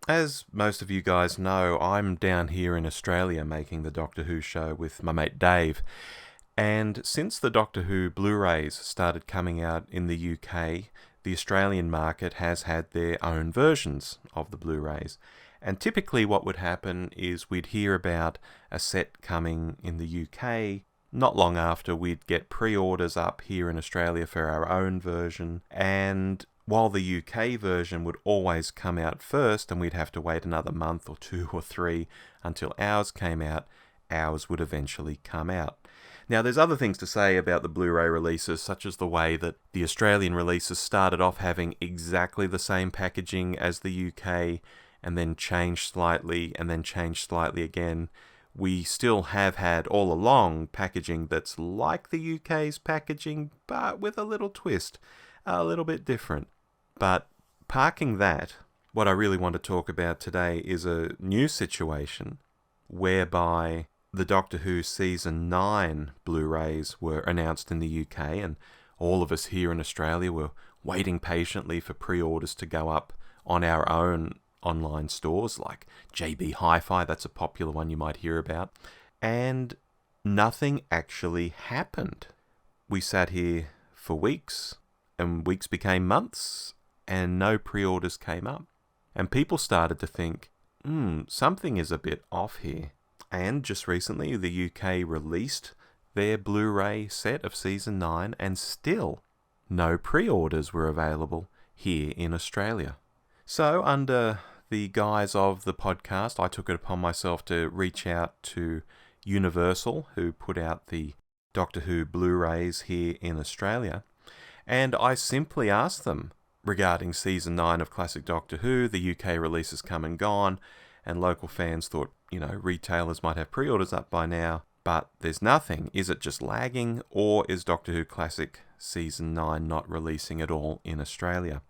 As most of you guys know, I'm down here in Australia making the Doctor Who show with my mate Dave. And since the Doctor Who Blu-rays started coming out in the UK, the Australian market has had their own versions of the Blu-rays. And typically what would happen is we'd hear about a set coming in the UK. Not long after, we'd get pre-orders up here in Australia for our own version. And while the UK version would always come out first, and we'd have to wait another month or 2 or 3 until ours came out, ours would eventually come out. Now, there's other things to say about the Blu-ray releases, such as the way that the Australian releases started off having exactly the same packaging as the UK, and then changed slightly, and then changed slightly again. We still have had all along packaging that's like the UK's packaging, but with a little twist, a little bit different. But parking that, what I really want to talk about today is a new situation whereby the Doctor Who Season 9 Blu-rays were announced in the UK, and all of us here in Australia were waiting patiently for pre-orders to go up on our own online stores like JB Hi-Fi, that's a popular one you might hear about. And nothing actually happened. We sat here for weeks, and weeks became months, and no pre-orders came up. And people started to think, something is a bit off here. And just recently, the UK released their Blu-ray set of Season 9, and still no pre-orders were available here in Australia. So, under the guise of the podcast, I took it upon myself to reach out to Universal, who put out the Doctor Who Blu-rays here in Australia, and I simply asked them regarding Season 9 of Classic Doctor Who. The UK release has come and gone, and local fans thought, retailers might have pre-orders up by now, but there's nothing. Is it just lagging, or is Doctor Who Classic Season 9 not releasing at all in Australia?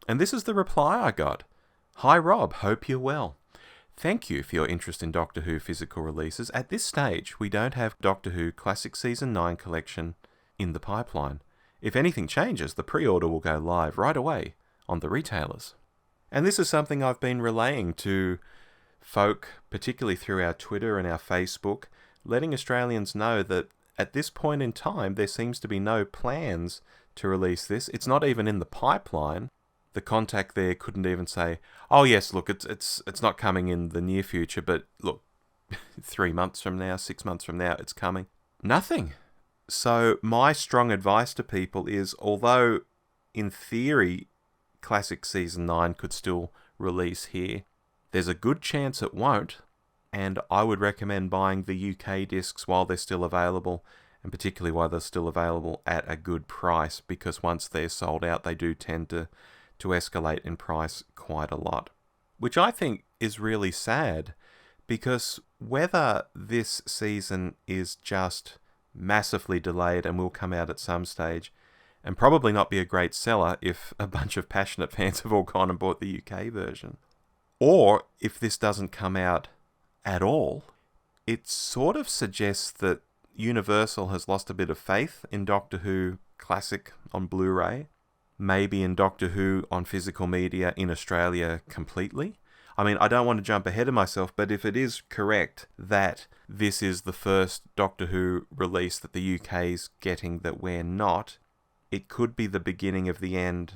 And this is the reply I got. Hi Rob, hope you're well. Thank you for your interest in Doctor Who physical releases. At this stage, we don't have Doctor Who Classic Season 9 collection in the pipeline. If anything changes, the pre-order will go live right away on the retailers. And this is something I've been relaying to folk, particularly through our Twitter and our Facebook, letting Australians know that at this point in time, there seems to be no plans to release this. It's not even in the pipeline. The contact there couldn't even say, oh yes, look, it's not coming in the near future, but look, 3 months from now, 6 months from now, it's coming. Nothing. So my strong advice to people is, although in theory Classic Season 9 could still release here, there's a good chance it won't, and I would recommend buying the UK discs while they're still available, and particularly while they're still available at a good price, because once they're sold out, they do tend to escalate in price quite a lot. Which I think is really sad, because whether this season is just massively delayed and will come out at some stage, and probably not be a great seller if a bunch of passionate fans have all gone and bought the UK version, or if this doesn't come out at all, it sort of suggests that Universal has lost a bit of faith in Doctor Who Classic on Blu-ray, maybe in Doctor Who on physical media in Australia completely. I mean, I don't want to jump ahead of myself, but if it is correct that this is the first Doctor Who release that the UK's getting that we're not, it could be the beginning of the end,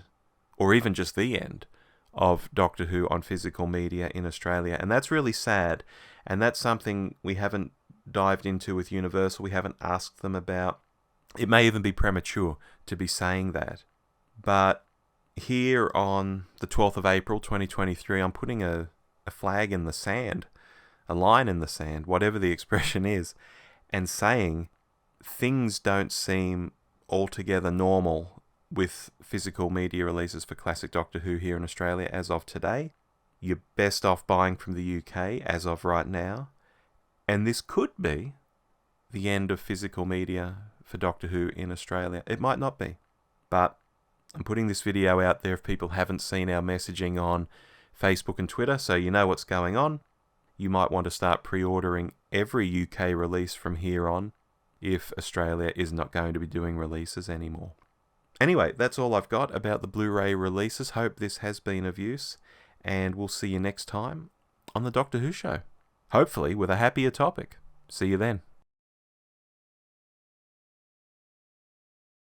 or even just the end, of Doctor Who on physical media in Australia. And that's really sad, and that's something we haven't dived into with Universal, we haven't asked them about. It may even be premature to be saying that. But here on the 12th of April 2023, I'm putting a flag in the sand, a line in the sand, whatever the expression is, and saying things don't seem altogether normal with physical media releases for Classic Doctor Who here in Australia as of today. You're best off buying from the UK as of right now. And this could be the end of physical media for Doctor Who in Australia. It might not be, but I'm putting this video out there if people haven't seen our messaging on Facebook and Twitter, so you know what's going on. You might want to start pre-ordering every UK release from here on if Australia is not going to be doing releases anymore. Anyway, that's all I've got about the Blu-ray releases. Hope this has been of use. and we'll see you next time on the Doctor Who Show. Hopefully with a happier topic. See you then.